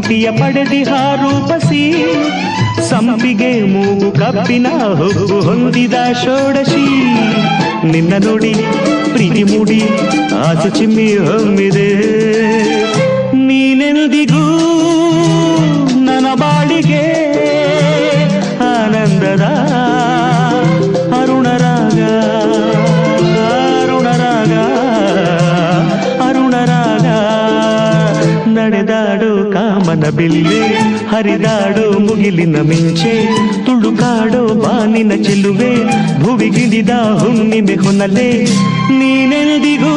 ಒಂಟಿಯ ಪಡೆದಿಹ ರೂಪಸಿ ಸಂಪಿಗೆ ಮೂಗು ಕಬ್ಬಿನ ಹುಬ್ಬು ಹೊಂದಿದ ಷೋಡಶಿ ನಿನ್ನ ನೋಡಿ ಪ್ರೀತಿ ಮೂಡಿ ಆಸೆ ಚಿಮ್ಮಿ ಹೊಮ್ಮಿದೆ ನೀನೆಂದಿಗೂ ನನ್ನ ಬಾಳಿಗೆ ಆನಂದದ ಅರುಣರಾಗ ಅರುಣರಾಗ ಅರುಣರಾಗ ನಡೆದಾಡು ಕಾಮನ ಬಿಲ್ಲೆ ಹರಿದಾಡು ಮುಗಿಲಿನ ಮಿಂಚೆ ತುಳುಕಾಡೋ ಬಾನಿನ ಚೆಲುವೆ ಭುವಿಗಿಳಿದ ಹುಣ್ಣಿಮೆ ಹೊನಲೆ ನೀನೆಂದಿಗೂ